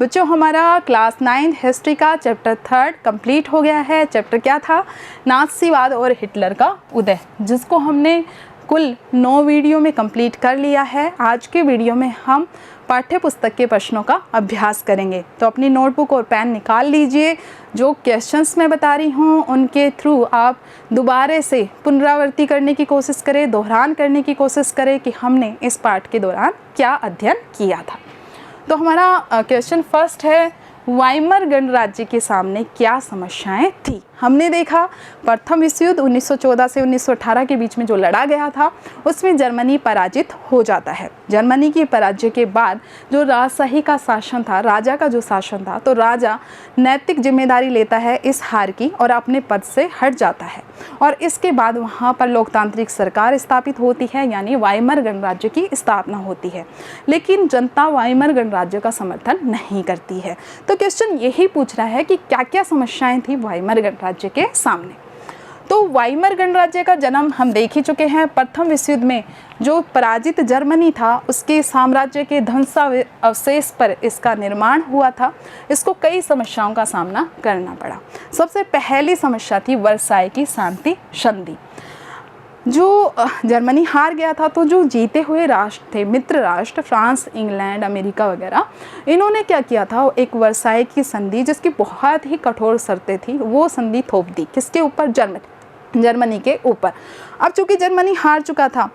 बच्चों हमारा class 9 history का चैप्टर 3 कंप्लीट हो गया है। चैप्टर क्या था? नाज़ीवाद और हिटलर का उदय, जिसको हमने कुल 9 वीडियो में कंप्लीट कर लिया है। आज के वीडियो में हम पाठ्य पुस्तक के प्रश्नों का अभ्यास करेंगे। तो अपनी नोटबुक और पेन निकाल लीजिए। जो क्वेश्चंस मैं बता रही हूँ उनके थ्रू आप दोबारा से पुनरावृत्ति करने की कोशिश करें, दोहरान करने की कोशिश करें कि हमने इस पाठ के दौरान क्या अध्ययन किया था। तो हमारा क्वेश्चन फर्स्ट है, वाइमर गणराज्य के सामने क्या समस्याएं थी? हमने देखा प्रथम विश्व युद्ध 1914 से 1918 के बीच में जो लड़ा गया था उसमें जर्मनी पराजित हो जाता है। जर्मनी की पराजय के बाद जो राजशाही का शासन था, राजा का जो शासन था, तो राजा नैतिक जिम्मेदारी लेता है इस हार की और अपने पद से हट जाता है। और इसके बाद वहाँ पर लोकतांत्रिक सरकार स्थापित होती है, यानी वाइमर गणराज्य की स्थापना होती है। लेकिन जनता वाइमर गणराज्य का समर्थन नहीं करती है। तो क्वेश्चन यही पूछ रहा है कि क्या क्या समस्याएं थी वाइमर गणराज्य के सामने। तो वाइमर गणराज्य का जन्म हम देख ही चुके हैं। प्रथम विश्व युद्ध में जो पराजित जर्मनी था उसके साम्राज्य के ध्वंसावशेष पर इसका निर्माण हुआ था। इसको कई समस्याओं का सामना करना पड़ा। सबसे पहली समस्या थी वर्साई की शांति संधि। जो जर्मनी हार गया था तो जो जीते हुए राष्ट्र थे, मित्र राष्ट्र फ्रांस, इंग्लैंड, अमेरिका वगैरह, इन्होंने क्या किया था, एक वर्साई की संधि जिसकी बहुत ही कठोर शर्तें थी, वो संधि थोप दी। किसके ऊपर? जर्मनी के ऊपर। अब चूंकि जर्मनी हार चुका था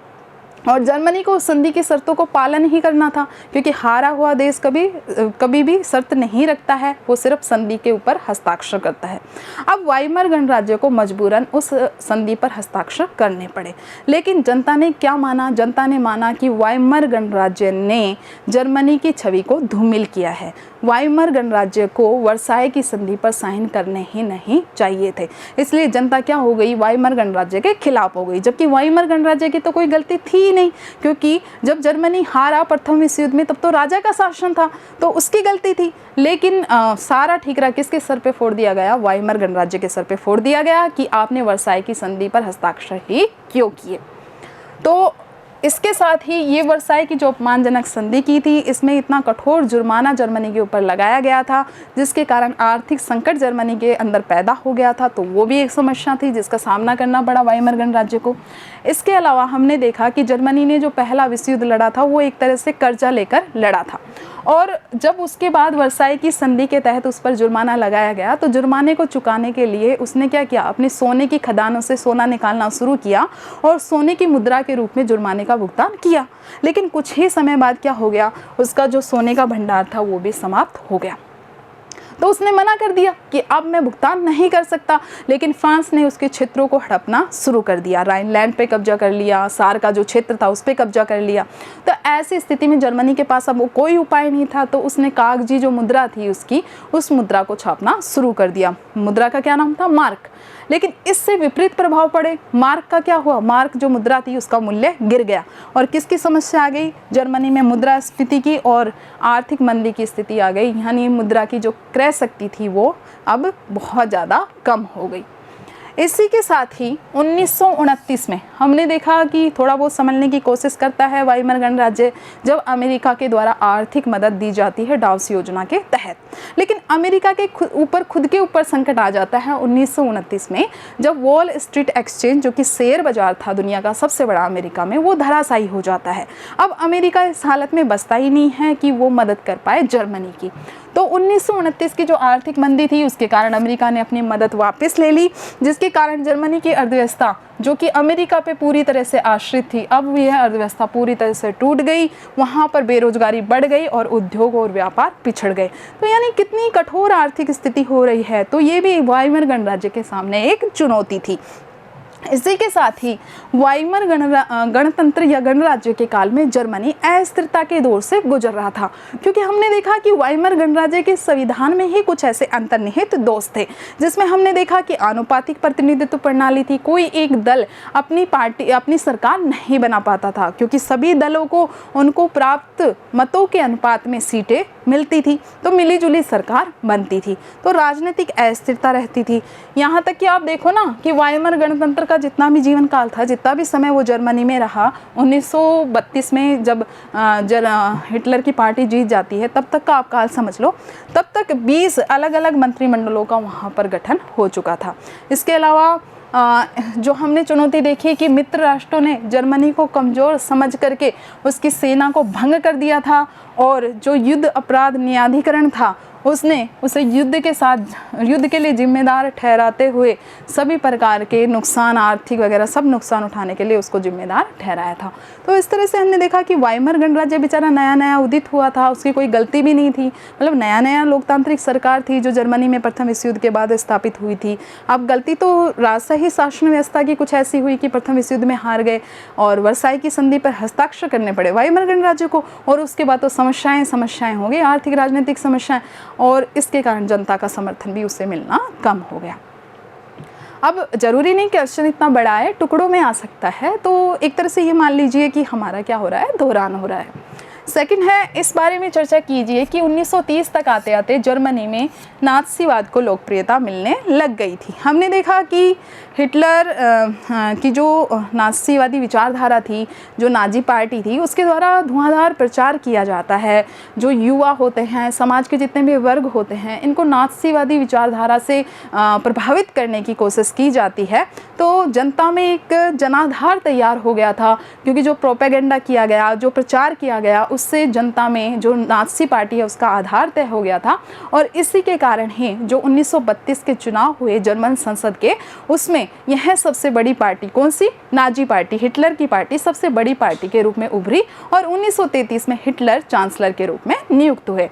और जर्मनी को संधि की शर्तों को पालन ही करना था, क्योंकि हारा हुआ देश कभी भी शर्त नहीं रखता है, वो सिर्फ संधि के ऊपर हस्ताक्षर करता है। अब वाइमर गणराज्य को मजबूरन उस संधि पर हस्ताक्षर करने पड़े। लेकिन जनता ने क्या माना? जनता ने माना कि वाइमर गणराज्य ने जर्मनी की छवि को धूमिल किया है। वाइमर गणराज्य को वर्साई की संधि पर साइन करने ही नहीं चाहिए थे। इसलिए जनता क्या हो गई? वाइमर गणराज्य के खिलाफ हो गई। जबकि वाइमर गणराज्य की तो कोई गलती थी ही नहीं, क्योंकि जब जर्मनी हारा प्रथम विश्व युद्ध में तब तो राजा का शासन था, तो उसकी गलती थी। लेकिन सारा ठीकरा किसके सर पे फोड़ दिया गया? वाइमर गणराज्य के सर पे फोड़ दिया गया कि आपने वर्साई की संधि पर हस्ताक्षर ही क्यों किए। तो इसके साथ ही ये वर्साई की जो अपमानजनक संधि की थी, इसमें इतना कठोर जुर्माना जर्मनी के ऊपर लगाया गया था जिसके कारण आर्थिक संकट जर्मनी के अंदर पैदा हो गया था। तो वो भी एक समस्या थी जिसका सामना करना पड़ा वाइमर गणराज्य को। इसके अलावा हमने देखा कि जर्मनी ने जो पहला विश्व युद्ध लड़ा था वो एक तरह से कर्जा लेकर लड़ा था, और जब उसके बाद वर्साई की संधि के तहत उस पर जुर्माना लगाया गया तो जुर्माने को चुकाने के लिए उसने क्या किया? अपने सोने की खदानों से सोना निकालना शुरू किया और सोने की मुद्रा के रूप में जुर्माने का भुगतान किया। लेकिन कुछ ही समय बाद क्या हो गया? उसका जो सोने का भंडार था वो भी समाप्त हो गया। तो उसने मना कर दिया कि अब मैं भुगतान नहीं कर सकता। लेकिन फ्रांस ने उसके क्षेत्रों को हड़पना शुरू कर दिया। राइनलैंड पे कब्जा कर लिया, सार का जो क्षेत्र था उस पे कब्जा कर लिया। तो ऐसी स्थिति में जर्मनी के पास अब कोई उपाय नहीं था, तो उसने कागजी जो मुद्रा थी उसकी, उस मुद्रा को छापना शुरू कर दिया। मुद्रा का क्या नाम था? मार्क। लेकिन इससे विपरीत प्रभाव पड़े। मार्क का क्या हुआ? मार्क जो मुद्रा थी उसका मूल्य गिर गया और किसकी समस्या आ गई? जर्मनी में मुद्रास्फीति की और आर्थिक मंदी की स्थिति आ गई। यानी मुद्रा की जो क्रय शक्ति थी वो अब बहुत ज़्यादा कम हो गई। इसी के साथ ही 1929 में हमने देखा कि थोड़ा बहुत समझने की कोशिश करता है वाइमर गणराज्य, जब अमेरिका के द्वारा आर्थिक मदद दी जाती है डाउस योजना के तहत। लेकिन अमेरिका के खुद के ऊपर संकट आ जाता है 1929 में, जब वॉल स्ट्रीट एक्सचेंज जो कि शेयर बाजार था दुनिया का सबसे बड़ा अमेरिका में, वो धराशायी हो जाता है। अब अमेरिका इस हालत में बचता ही नहीं है कि वो मदद कर पाए जर्मनी की। तो 1929 की जो आर्थिक मंदी थी उसके कारण अमेरिका ने अपनी मदद वापस ले ली, जिसके कारण जर्मनी की अर्थव्यवस्था जो कि अमेरिका पे पूरी तरह से आश्रित थी, अब यह अर्थव्यवस्था पूरी तरह से टूट गई। वहाँ पर बेरोजगारी बढ़ गई और उद्योग और व्यापार पिछड़ गए। तो यानी कितनी कठोर आर्थिक स्थिति हो रही है। तो ये भी वाइमर गणराज्य के सामने एक चुनौती थी। इसी के साथ ही वाइमर गणतंत्र या गणराज्य के काल में जर्मनी अस्थिरता के दौर से गुजर रहा था, क्योंकि हमने देखा कि वाइमर गणराज्य के संविधान में ही कुछ ऐसे अंतर्निहित दोष थे, जिसमें हमने देखा कि आनुपातिक प्रतिनिधित्व प्रणाली थी। कोई एक दल अपनी सरकार नहीं बना पाता था, क्योंकि सभी दलों को उनको प्राप्त मतों के अनुपात में सीटें मिलती थी, तो मिली-जुली सरकार बनती थी, तो राजनीतिक अस्थिरता रहती थी। यहाँ तक कि आप देखो ना कि वाइमर गणतंत्र का जितना भी जीवन काल था, जितना भी समय वो जर्मनी में रहा, 1932 में जब हिटलर की पार्टी जीत जाती है, तब तक का आप काल समझ लो, तब तक 20 अलग-अलग मंत्रिमंडलों का वहाँ पर गठन हो चुका था। इसके अलावा जो हमने चुनौती देखी कि मित्र राष्ट्रों ने जर्मनी को कमज़ोर समझ करके उसकी सेना को भंग कर दिया था, और जो युद्ध अपराध न्यायाधिकरण था उसने उसे युद्ध के लिए जिम्मेदार ठहराते हुए सभी प्रकार के नुकसान, आर्थिक वगैरह सब नुकसान उठाने के लिए उसको जिम्मेदार ठहराया था। तो इस तरह से हमने देखा कि वाइमर गणराज्य बेचारा नया नया उदित हुआ था, उसकी कोई गलती भी नहीं थी, मतलब नया नया लोकतांत्रिक सरकार थी जो जर्मनी में प्रथम विश्व युद्ध के बाद स्थापित हुई थी। अब गलती तो राजशाही शासन व्यवस्था की कुछ ऐसी हुई कि प्रथम विश्व युद्ध में हार गए और वर्साई की संधि पर हस्ताक्षर करने पड़े वाइमर गणराज्य को, और उसके बाद तो समस्याएं हो गई, आर्थिक राजनीतिक समस्याएं, और इसके कारण जनता का समर्थन भी उसे मिलना कम हो गया। अब जरूरी नहीं कि अड़चन इतना बड़ा है, टुकड़ों में आ सकता है, तो एक तरह से ये मान लीजिए कि हमारा क्या हो रहा है, दोहरान हो रहा है। सेकंड है, इस बारे में चर्चा कीजिए कि 1930 तक आते आते जर्मनी में नाज़ीवाद को लोकप्रियता मिलने लग गई थी। हमने देखा कि हिटलर की जो नाज़ीवादी विचारधारा थी, जो नाजी पार्टी थी, उसके द्वारा धुआंधार प्रचार किया जाता है। जो युवा होते हैं, समाज के जितने भी वर्ग होते हैं, इनको नाज़ीवादी विचारधारा से प्रभावित करने की कोशिश की जाती है। तो जनता में एक जनाधार तैयार हो गया था, क्योंकि जो प्रोपेगेंडा किया गया, जो प्रचार किया गया, उससे जनता में जो नाज़ी पार्टी है उसका आधार तय हो गया था। और इसी के कारण ही जो 1932 के चुनाव हुए जर्मन संसद के, उसमें यह सबसे बड़ी पार्टी कौन सी, नाजी पार्टी, हिटलर की पार्टी सबसे बड़ी पार्टी के रूप में उभरी, और 1933 में हिटलर चांसलर के रूप में नियुक्त हुए।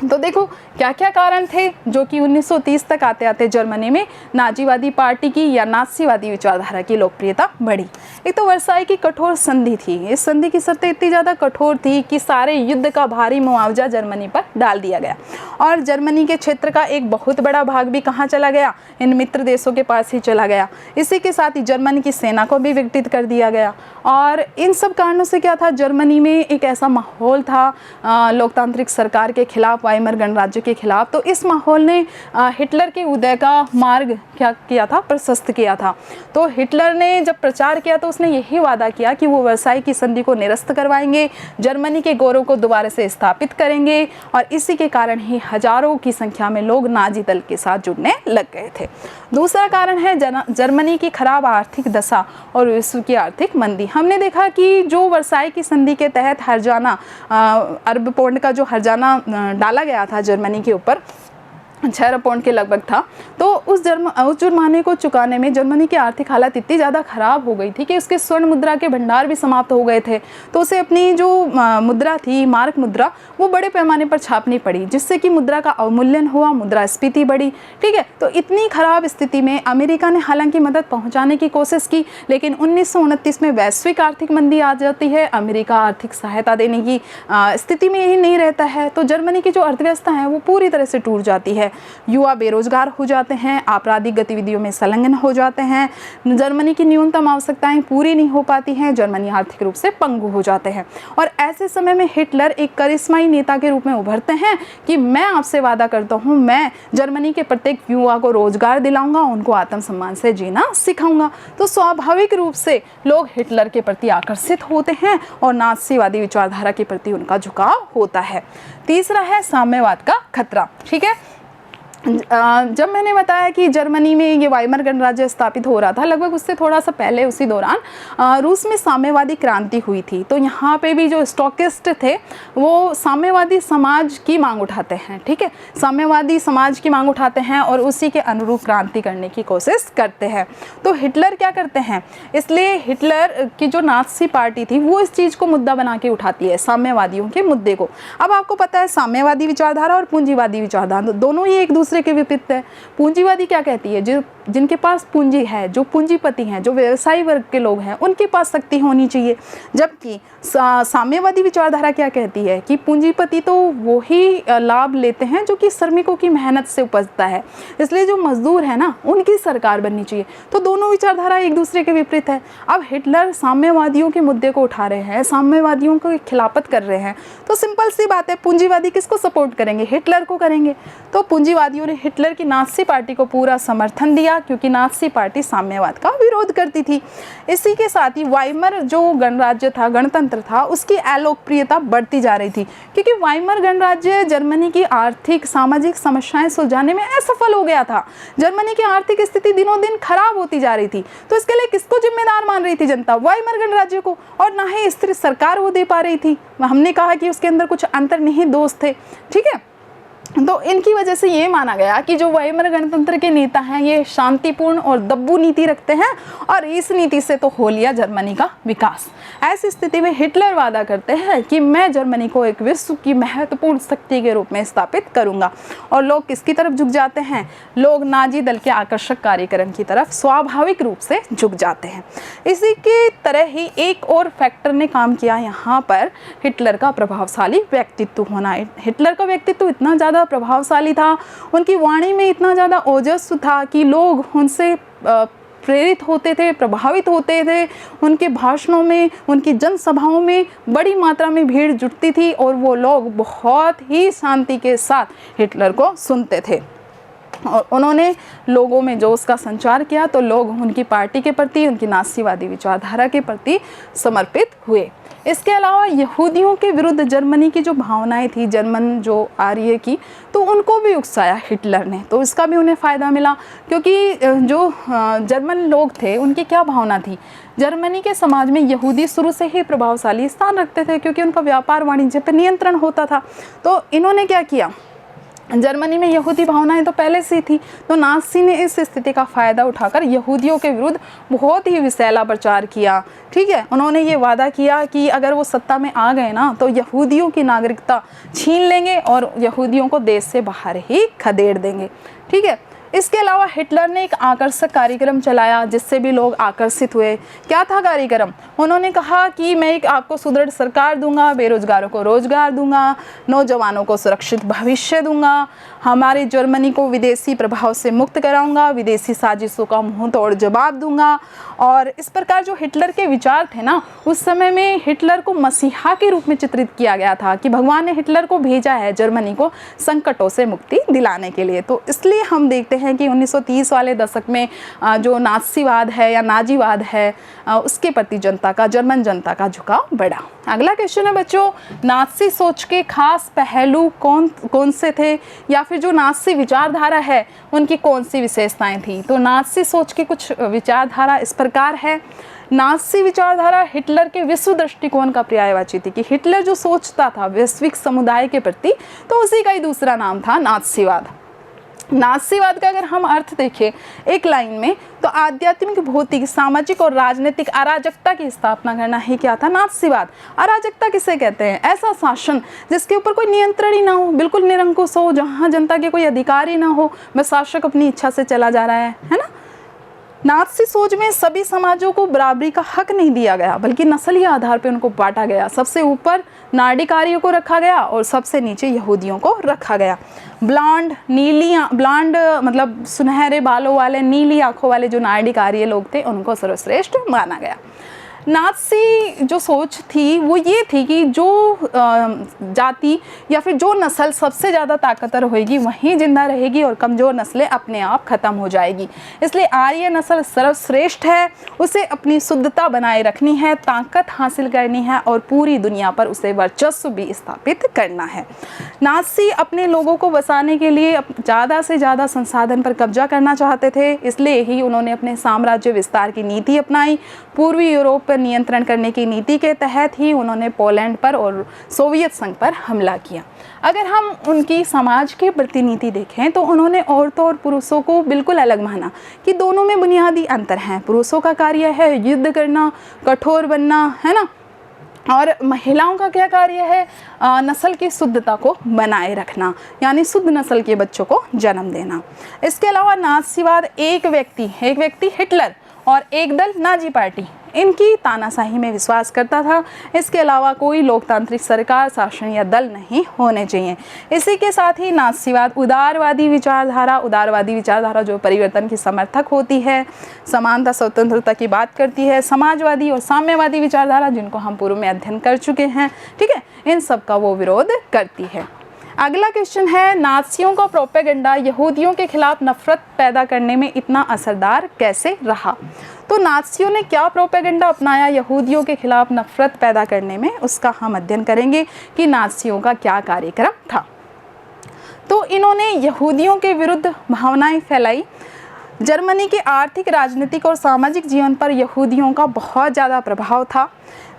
तो देखो क्या क्या कारण थे जो कि 1930 तक आते आते जर्मनी में नाजीवादी पार्टी की या नाज़ीवादी विचारधारा की लोकप्रियता बढ़ी। एक तो वर्साई की कठोर संधि थी। इस संधि की शर्तें इतनी ज़्यादा कठोर थी कि सारे युद्ध का भारी मुआवजा जर्मनी पर डाल दिया गया, और जर्मनी के क्षेत्र का एक बहुत बड़ा भाग भी कहाँ चला गया, इन मित्र देशों के पास ही चला गया। इसी के साथ ही जर्मनी की सेना को भी विघटित कर दिया गया। और इन सब कारणों से क्या था, जर्मनी में एक ऐसा माहौल था लोकतांत्रिक सरकार के खिलाफ, वाइमर गणराज्य के खिलाफ। तो इस माहौल ने हिटलर के उदय का मार्ग क्या किया था, प्रशस्त किया था। तो हिटलर ने जब प्रचार किया तो उसने यही वादा किया कि वो वर्साई की संधि को निरस्त करवाएंगे, जर्मनी के गौरव को दोबारा से स्थापित करेंगे, और इसी के कारण ही हजारों की संख्या में लोग नाजी दल के साथ जुड़ने लग गए थे। दूसरा कारण है जर्मनी की खराब आर्थिक दशा और विश्व की आर्थिक मंदी। हमने देखा कि जो वर्साई की संधि के तहत हर्जाना अरब पौंड का जो हर्जाना डाला गया था जर्मनी के ऊपर, 6 अरब पौंड के लगभग था, तो उस जुर्माने को चुकाने में जर्मनी की आर्थिक हालत इतनी ज़्यादा ख़राब हो गई थी कि उसके स्वर्ण मुद्रा के भंडार भी समाप्त हो गए थे। तो उसे अपनी जो मुद्रा थी, मार्क मुद्रा, वो बड़े पैमाने पर छापनी पड़ी, जिससे कि मुद्रा का अवमूल्यन हुआ, मुद्रास्फीति बढ़ी। ठीक है, तो इतनी ख़राब स्थिति में अमेरिका ने हालांकि मदद पहुँचाने की कोशिश की, लेकिन 1929 में वैश्विक आर्थिक मंदी आ जाती है। अमेरिका आर्थिक सहायता देने की स्थिति में ही नहीं रहता है, तो जर्मनी की जो अर्थव्यवस्था है वो पूरी तरह से टूट जाती है। युवा बेरोजगार हो जाते हैं, आपराधिक गतिविधियों में संलग्न हो जाते हैं, जर्मनी की न्यूनतम आवश्यकताएं पूरी नहीं हो पाती हैं, जर्मनी आर्थिक रूप से पंगु हो जाते हैं। और ऐसे समय में हिटलर एक करिश्माई नेता के रूप में उभरते हैं कि मैं आपसे वादा करता हूं, मैं जर्मनी के प्रत्येक युवा को रोजगार दिलाऊंगा, उनको आत्मसम्मान से जीना सिखाऊंगा। तो स्वाभाविक रूप से लोग हिटलर के प्रति आकर्षित होते हैं और नाज़ीवादी विचारधारा के प्रति उनका झुकाव होता है। तीसरा है साम्यवाद का खतरा। ठीक है, जब मैंने बताया कि जर्मनी में ये वाइमर गणराज्य स्थापित हो रहा था, लगभग उससे थोड़ा सा पहले उसी दौरान रूस में साम्यवादी क्रांति हुई थी। तो यहाँ पे भी जो स्टॉकिस्ट थे वो साम्यवादी समाज की मांग उठाते हैं। ठीक है, साम्यवादी समाज की मांग उठाते हैं और उसी के अनुरूप क्रांति करने की कोशिश करते हैं। तो हिटलर क्या करते हैं, इसलिए हिटलर की जो नाज़ी पार्टी थी वो इस चीज़ को मुद्दा बना के उठाती है, साम्यवादियों के मुद्दे को। अब आपको पता है साम्यवादी विचारधारा और पूंजीवादी विचारधारा दोनों ही एक दूसरे दूसरे के विपरीत है। पूंजीवादी क्या कहती है, जो जिनके पास पूंजी है, जो पूंजीपति हैं, जो व्यवसायी वर्ग के लोग हैं, उनके पास शक्ति होनी चाहिए। जबकि साम्यवादी विचारधारा क्या कहती है कि पूंजीपति तो वो ही लाभ लेते हैं जो कि श्रमिकों की मेहनत से उपजता है, इसलिए जो मजदूर है ना उनकी सरकार बननी चाहिए। तो दोनों विचारधारा एक दूसरे के विपरीत है। अब हिटलर साम्यवादियों के मुद्दे को उठा रहे हैं, साम्यवादियों को खिलाफत कर रहे हैं, तो सिंपल सी बात है, पूंजीवादी किसको सपोर्ट करेंगे, हिटलर को करेंगे। तो पूंजीवादियों ने हिटलर की नाज़ी पार्टी को पूरा समर्थन दिया, क्योंकि नाज़ी पार्टी साम्यवाद का विरोध करती थी। इसी के साथ ही वाइमर जो गणराज्य था, गणतंत्र था, उसकी अलोकप्रियता बढ़ती जा रही थी, क्योंकि वाइमर गणराज्य जर्मनी की आर्थिक सामाजिक समस्याएं सुलझाने में असफल हो गया था। जर्मनी की आर्थिक स्थिति दिनों दिन खराब होती जा रही थी। तो इसके लिए किसको जिम्मेदार मान रही थी जनता, वाइमर गणराज्य को, और ना ही स्थिर सरकार वो दे पा रही थी। हमने कहा कि उसके अंदर कुछ अंतर्निहित दोष थे, ठीक है। तो इनकी वजह से ये माना गया कि जो वाइमर गणतंत्र के नेता हैं ये शांतिपूर्ण और दब्बू नीति रखते हैं, और इस नीति से तो हो लिया जर्मनी का विकास। ऐसी स्थिति में हिटलर वादा करते हैं कि मैं जर्मनी को एक विश्व की महत्वपूर्ण शक्ति के रूप में स्थापित करूंगा। और लोग किसकी तरफ झुक जाते हैं, लोग नाजी दल के आकर्षक कार्यक्रम की तरफ स्वाभाविक रूप से झुक जाते हैं। इसी की तरह ही एक और फैक्टर ने काम किया यहाँ पर, हिटलर का प्रभावशाली व्यक्तित्व होना। हिटलर का व्यक्तित्व इतना ज़्यादा प्रभावशाली था, उनकी वाणी में इतना ज़्यादा ओजस्व था कि लोग उनसे प्रेरित होते थे, प्रभावित होते थे। उनके भाषणों में, उनकी जनसभाओं में बड़ी मात्रा में भीड़ जुटती थी, और वो लोग बहुत ही शांति के साथ हिटलर को सुनते थे। और उन्होंने लोगों में जोश का संचार किया, तो लोग उनकी पार्टी के प्रति, उनकी नाज़ीवादी विचारधारा के प्रति समर्पित हुए। इसके अलावा यहूदियों के विरुद्ध जर्मनी की जो भावनाएं थी, जर्मन जो आर्य की, तो उनको भी उकसाया हिटलर ने, तो इसका भी उन्हें फ़ायदा मिला। क्योंकि जो जर्मन लोग थे उनकी क्या भावना थी, जर्मनी के समाज में यहूदी शुरू से ही प्रभावशाली स्थान रखते थे, क्योंकि उनका व्यापार वाणिज्य पर नियंत्रण होता था। तो इन्होंने क्या किया, जर्मनी में यहूदी भावनाएं तो पहले से थी, तो नाज़ी ने इस स्थिति का फ़ायदा उठाकर यहूदियों के विरुद्ध बहुत ही विषैला प्रचार किया, ठीक है। उन्होंने ये वादा किया कि अगर वो सत्ता में आ गए ना तो यहूदियों की नागरिकता छीन लेंगे और यहूदियों को देश से बाहर ही खदेड़ देंगे, ठीक है। इसके अलावा हिटलर ने एक आकर्षक कार्यक्रम चलाया जिससे भी लोग आकर्षित हुए। क्या था कार्यक्रम, उन्होंने कहा कि मैं एक आपको सुदृढ़ सरकार दूंगा, बेरोजगारों को रोजगार दूंगा, नौजवानों को सुरक्षित भविष्य दूंगा, हमारे जर्मनी को विदेशी प्रभाव से मुक्त कराऊंगा, विदेशी साजिशों का मुंह तोड़ जवाब दूंगा। और इस प्रकार जो हिटलर के विचार थे ना, उस समय में हिटलर को मसीहा के रूप में चित्रित किया गया था कि भगवान ने हिटलर को भेजा है जर्मनी को संकटों से मुक्ति दिलाने के लिए। तो इसलिए हम देखते हैं कि 1930 वाले दशक में जो नाज़ीवाद है या नाजीवाद है, उसके प्रति जर्मन जनता का झुकाव बढ़ा। अगला क्वेश्चन है बच्चों, नाज़ी सोच के खास पहलू कौन से थे, या फिर जो नाज़ी विचारधारा है उनकी कौन सी विशेषताएं थी। तो नाज़ी सोच की कुछ विचारधारा इस प्रकार है। नाज़ी विचारधारा हिटलर के विश्व दृष्टिकोण का पर्यायवाची थी, कि हिटलर जो सोचता था वैश्विक समुदाय के प्रति, तो उसी का ही दूसरा नाम था नाज़ीवाद। नाज़ीवाद का अगर हम अर्थ देखें एक लाइन में, तो आध्यात्मिक, भौतिक, सामाजिक और राजनीतिक अराजकता की स्थापना करना ही क्या था, नाज़ीवाद। अराजकता किसे कहते हैं, ऐसा शासन जिसके ऊपर कोई नियंत्रण ही ना हो, बिल्कुल निरंकुश हो, जहाँ जनता के कोई अधिकार ही ना हो, बस शासक अपनी इच्छा से चला जा रहा है ना। नाज़ी सोच में सभी समाजों को बराबरी का हक नहीं दिया गया, बल्कि नस्लीय आधार पर उनको बांटा गया। सबसे ऊपर नार्डिक आर्यों को रखा गया और सबसे नीचे यहूदियों को रखा गया। ब्लॉन्ड मतलब सुनहरे बालों वाले, नीली आंखों वाले जो नार्डिक आर्य लोग थे उनको सर्वश्रेष्ठ माना गया। नाज़ी जो सोच थी वो ये थी कि जो जाति या फिर जो नस्ल सबसे ज़्यादा ताकतवर होएगी वहीं जिंदा रहेगी और कमज़ोर नस्लें अपने आप ख़त्म हो जाएगी। इसलिए आर्य नस्ल सर्वश्रेष्ठ है, उसे अपनी शुद्धता बनाए रखनी है, ताकत हासिल करनी है और पूरी दुनिया पर उसे वर्चस्व भी स्थापित करना है। नाज़ी अपने लोगों को बसाने के लिए ज़्यादा से ज़्यादा संसाधन पर कब्जा करना चाहते थे, इसलिए ही उन्होंने अपने साम्राज्य विस्तार की नीति अपनाई। पूर्वी यूरोप पर नियंत्रण करने की नीति के तहत ही उन्होंने पोलैंड पर और सोवियत संघ पर हमला किया। अगर हम उनकी समाज के प्रतिनिधि देखें तो उन्होंने औरतों और पुरुषों को बिल्कुल अलग माना कि दोनों में बुनियादी अंतर हैं। पुरुषों का कार्य है युद्ध करना, कठोर बनना, है ना, और महिलाओं का क्या कार्य है? नस्ल की शुद्धता को बनाए रखना, यानी शुद्ध नस्ल के बच्चों को जन्म देना। इसके अलावा नाज़ीवाद एक व्यक्ति हिटलर और एक दल नाजी पार्टी, इनकी तानाशाही में विश्वास करता था। इसके अलावा कोई लोकतांत्रिक सरकार, शासन या दल नहीं होने चाहिए। इसी के साथ ही नाज़ीवाद उदारवादी विचारधारा जो परिवर्तन की समर्थक होती है, समानता स्वतंत्रता की बात करती है, समाजवादी और साम्यवादी विचारधारा जिनको हम पूर्व में अध्ययन कर चुके हैं, ठीक है, इन सब का वो विरोध करती है। अगला क्वेश्चन है, नाज़ियों का प्रोपेगेंडा यहूदियों के खिलाफ नफरत पैदा करने में इतना असरदार कैसे रहा? तो नाज़ियों ने क्या प्रोपेगेंडा अपनाया यहूदियों के खिलाफ नफरत पैदा करने में, उसका हम अध्ययन करेंगे कि नाज़ियों का क्या कार्यक्रम था। तो इन्होंने यहूदियों के विरुद्ध भावनाएं फैलाई। जर्मनी के आर्थिक, राजनीतिक और सामाजिक जीवन पर यहूदियों का बहुत ज़्यादा प्रभाव था।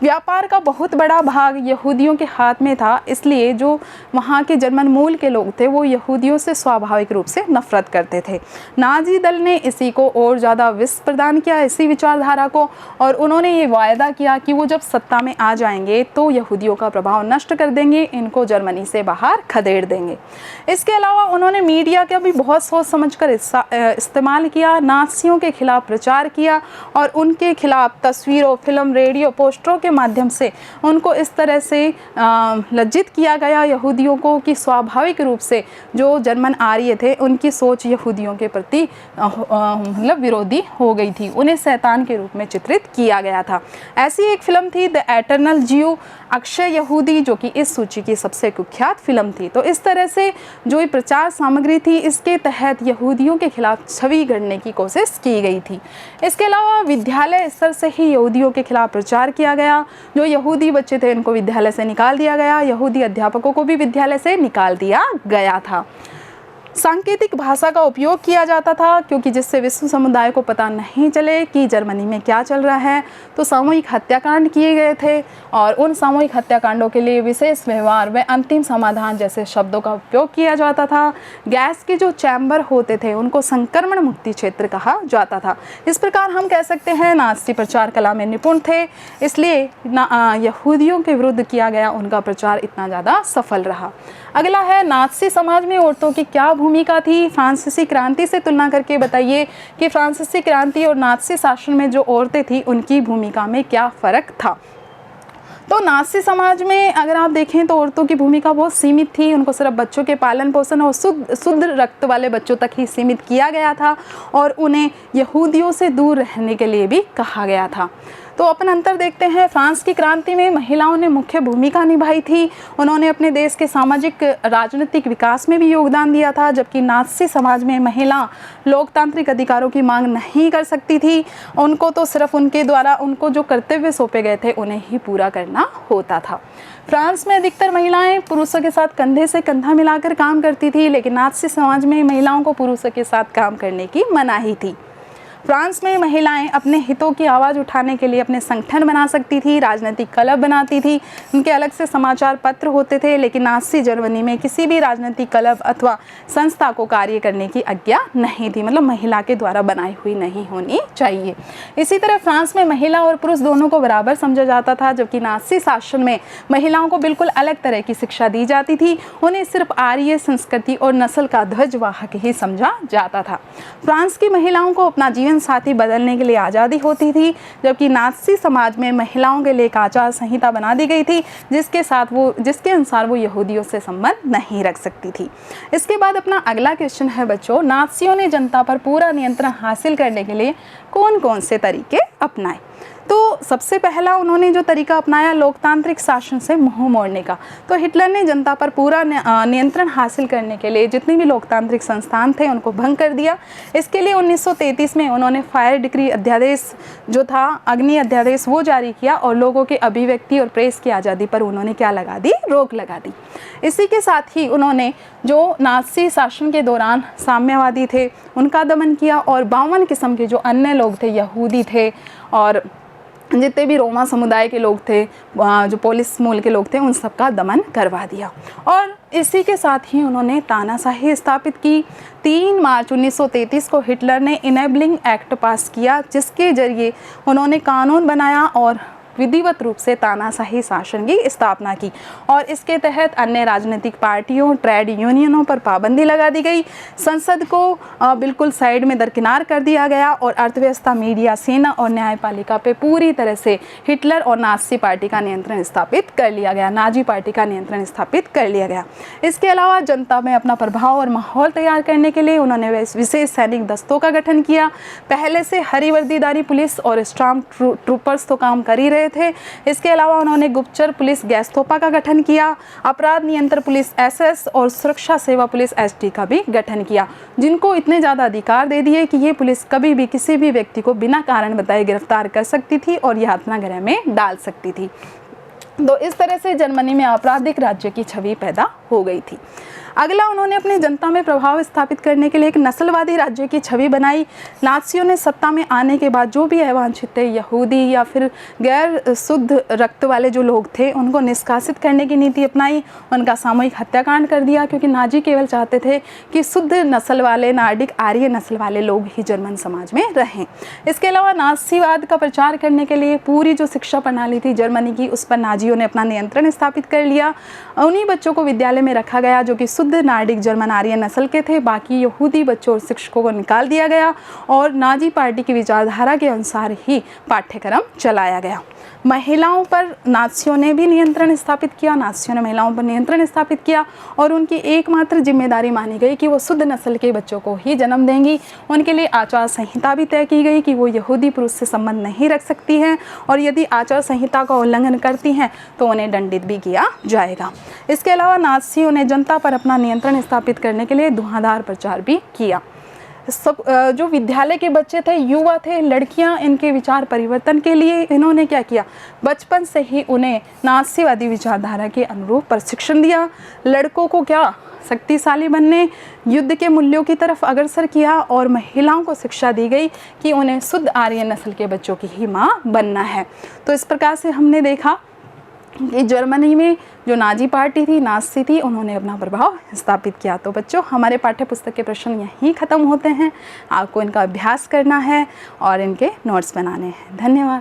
व्यापार का बहुत बड़ा भाग यहूदियों के हाथ में था, इसलिए जो वहाँ के जर्मन मूल के लोग थे वो यहूदियों से स्वाभाविक रूप से नफरत करते थे। नाजी दल ने इसी को और ज़्यादा विष प्रदान किया, इसी विचारधारा को, और उन्होंने ये वायदा किया कि वो जब सत्ता में आ जाएंगे तो यहूदियों का प्रभाव नष्ट कर देंगे, इनको जर्मनी से बाहर खदेड़ देंगे। इसके अलावा उन्होंने मीडिया का भी बहुत सोच समझकर इस्तेमाल किया, नाज़ियों के खिलाफ प्रचार किया और उनके खिलाफ तस्वीरों, फिल्म, रेडियो, पोस्टरों के माध्यम से उनको इस तरह से लज्जित किया गया यहूदियों को कि स्वाभाविक रूप से जो जर्मन आर्य थे उनकी सोच यहूदियों के प्रति मतलब विरोधी हो गई थी, उन्हें शैतान के रूप में चित्रित किया गया था। ऐसी एक फिल्म थी द एटर्नल ज्यू, अक्षय यहूदी, जो कि इस सूची की सबसे कुख्यात फिल्म थी। तो इस तरह से जो प्रचार सामग्री थी इसके तहत यहूदियों के खिलाफ छवि गढ़ने की कोशिश की गई थी। इसके अलावा विद्यालय स्तर से ही यहूदियों के खिलाफ प्रचार किया गया। जो यहूदी बच्चे थे इनको विद्यालय से निकाल दिया गया, यहूदी अध्यापकों को भी विद्यालय से निकाल दिया गया था। सांकेतिक भाषा का उपयोग किया जाता था क्योंकि जिससे विश्व समुदाय को पता नहीं चले कि जर्मनी में क्या चल रहा है। तो सामूहिक हत्याकांड किए गए थे और उन सामूहिक हत्याकांडों के लिए विशेष व्यवहार व अंतिम समाधान जैसे शब्दों का उपयोग किया जाता था। गैस के जो चैम्बर होते थे उनको संक्रमण मुक्ति क्षेत्र कहा जाता था। इस प्रकार हम कह सकते हैं नाज़ी प्रचार कला में निपुण थे, इसलिए यहूदियों के विरुद्ध किया गया उनका प्रचार इतना ज़्यादा सफल रहा। अगला है, नाज़ी समाज में औरतों की क्या भूमिका थी? फ्रांसीसी क्रांति से तुलना करके बताइए कि फ्रांसीसी क्रांति और नाज़ी शासन में जो औरतें थी उनकी भूमिका में क्या फ़र्क था। तो नाज़ी समाज में अगर आप देखें तो औरतों की भूमिका बहुत सीमित थी, उनको सिर्फ बच्चों के पालन पोषण और शुद्ध रक्त वाले बच्चों तक ही सीमित किया गया था और उन्हें यहूदियों से दूर रहने के लिए भी कहा गया था। तो अपन अंतर देखते हैं। फ्रांस की क्रांति में महिलाओं ने मुख्य भूमिका निभाई थी, उन्होंने अपने देश के सामाजिक राजनीतिक विकास में भी योगदान दिया था, जबकि नाज़ी समाज में महिला लोकतांत्रिक अधिकारों की मांग नहीं कर सकती थी, उनको तो सिर्फ उनके द्वारा उनको जो कर्तव्य सौंपे गए थे उन्हें ही पूरा करना होता था। फ्रांस में अधिकतर महिलाएं पुरुषों के साथ कंधे से कंधा मिलाकर काम करती थी, लेकिन नाज़ी समाज में महिलाओं को पुरुषों के साथ काम करने की मनाही थी। फ्रांस में महिलाएं अपने हितों की आवाज़ उठाने के लिए अपने संगठन बना सकती थी, राजनीतिक क्लब बनाती थी, उनके अलग से समाचार पत्र होते थे, लेकिन नाज़ी जर्मनी में किसी भी राजनीतिक क्लब अथवा संस्था को कार्य करने की आज्ञा नहीं थी, मतलब महिला के द्वारा बनाई हुई नहीं होनी चाहिए। इसी तरह फ्रांस में महिला और पुरुष दोनों को बराबर समझा जाता था, जबकि नाज़ी शासन में महिलाओं को बिल्कुल अलग तरह की शिक्षा दी जाती थी, उन्हें सिर्फ आर्य संस्कृति और नस्ल का ध्वजवाहक ही समझा जाता था। फ्रांस की महिलाओं को अपना जीवन साथी बदलने के लिए आज़ादी होती थी, जबकि नाज़ी समाज में महिलाओं के लिए एक आचार संहिता बना दी गई थी जिसके अनुसार वो यहूदियों से संबंध नहीं रख सकती थी। इसके बाद अपना अगला क्वेश्चन है बच्चों, नाज़ियों ने जनता पर पूरा नियंत्रण हासिल करने के लिए कौन कौन से तरीके अपनाए? तो सबसे पहला उन्होंने जो तरीका अपनाया लोकतांत्रिक शासन से मुंह मोड़ने का। तो हिटलर ने जनता पर पूरा नियंत्रण हासिल करने के लिए जितने भी लोकतांत्रिक संस्थान थे उनको भंग कर दिया। इसके लिए 1933 में उन्होंने फायर डिक्री अध्यादेश जो था, अग्नि अध्यादेश, वो जारी किया और लोगों के अभिव्यक्ति और प्रेस की आज़ादी पर उन्होंने क्या लगा दी? रोक लगा दी। इसी के साथ ही उन्होंने जो नाज़ी शासन के दौरान साम्यवादी थे उनका दमन किया और 52 किस्म के जो अन्य लोग थे, यहूदी थे और जितने भी रोमा समुदाय के लोग थे, जो पोलिस मूल के लोग थे, उन सब का दमन करवा दिया। और इसी के साथ ही उन्होंने तानाशाही स्थापित की। 3 मार्च 1933 को हिटलर ने इनेबलिंग एक्ट पास किया, जिसके जरिए उन्होंने कानून बनाया और विधिवत रूप से तानाशाही शासन की स्थापना की और इसके तहत अन्य राजनीतिक पार्टियों, ट्रेड यूनियनों पर पाबंदी लगा दी गई। संसद को बिल्कुल साइड में दरकिनार कर दिया गया और अर्थव्यवस्था, मीडिया, सेना और न्यायपालिका पे पूरी तरह से हिटलर और नाज़ी पार्टी का नियंत्रण स्थापित कर लिया गया, नाज़ी पार्टी का नियंत्रण स्थापित कर लिया गया। इसके अलावा जनता में अपना प्रभाव और माहौल तैयार करने के लिए उन्होंने विशेष सैनिक दस्तों का गठन किया। पहले से हरी वर्दीदारी पुलिस और स्टॉर्म ट्रूपर्स तो काम कर ही रहे थे। इसके अलावा उन्होंने गुप्तचर पुलिस गैस्टोपा का गठन किया, अपराध नियंत्रण पुलिस SS और सुरक्षा सेवा पुलिस ST का भी गठन किया, जिनको इतने ज़्यादा अधिकार दे दिए कि ये पुलिस कभी भी किसी भी व्यक्ति को बिना कारण बताए गिरफ्तार कर सकती थी और यातना गृह में डाल सकती थी। तो इस तरह से जर्मनी में आपराधिक राज्य की छवि पैदा हो गई थी। अगला, उन्होंने अपनी जनता में प्रभाव स्थापित करने के लिए एक नस्लवादी राज्य की छवि बनाई। नाज़ियों ने सत्ता में आने के बाद जो भी अवांछित थे, यहूदी या फिर गैर शुद्ध रक्त वाले जो लोग थे, उनको निष्कासित करने की नीति अपनाई, उनका सामूहिक हत्याकांड कर दिया, क्योंकि नाज़ी केवल चाहते थे कि शुद्ध नस्ल वाले, नार्डिक आर्य नस्ल वाले लोग ही जर्मन समाज में रहें। इसके अलावा नाज़ीवाद का प्रचार करने के लिए पूरी जो शिक्षा प्रणाली थी जर्मनी की, उस पर नाज़ियों ने अपना नियंत्रण स्थापित कर लिया। उन्हीं बच्चों को विद्यालय में रखा गया जो कि शुद्ध नार्डिक जर्मन आर्य नस्ल के थे, बाकी यहूदी बच्चों और शिक्षकों को निकाल दिया गया और नाज़ी पार्टी की विचारधारा के अनुसार ही पाठ्यक्रम चलाया गया। महिलाओं पर नाज़ियों ने भी नियंत्रण स्थापित किया, नाज़ियों ने महिलाओं पर नियंत्रण स्थापित किया और उनकी एकमात्र जिम्मेदारी मानी गई कि वो शुद्ध नस्ल के बच्चों को ही जन्म देंगी। उनके लिए आचार संहिता भी तय की गई कि वो यहूदी पुरुष से संबंध नहीं रख सकती हैं और यदि आचार संहिता का उल्लंघन करती हैं तो उन्हें दंडित भी किया जाएगा। इसके अलावा नाज़ियों ने जनता पर अपना नियंत्रण स्थापित करने के लिए धुआंधार प्रचार भी किया। सब जो विद्यालय के बच्चे थे, युवा थे, लड़कियां, इनके विचार परिवर्तन के लिए इन्होंने क्या किया, बचपन से ही उन्हें नाज़ीवादी विचारधारा के अनुरूप प्रशिक्षण दिया। लड़कों को क्या, शक्तिशाली बनने, युद्ध के मूल्यों की तरफ अग्रसर किया और महिलाओं को शिक्षा दी गई कि उन्हें शुद्ध आर्य नस्ल के बच्चों की ही माँ बनना है। तो इस प्रकार से हमने देखा कि जर्मनी में जो नाज़ी पार्टी थी, नाज़ी थी, उन्होंने अपना प्रभाव स्थापित किया। तो बच्चों, हमारे पाठ्य पुस्तक के प्रश्न यहीं ख़त्म होते हैं। आपको इनका अभ्यास करना है और इनके नोट्स बनाने हैं। धन्यवाद।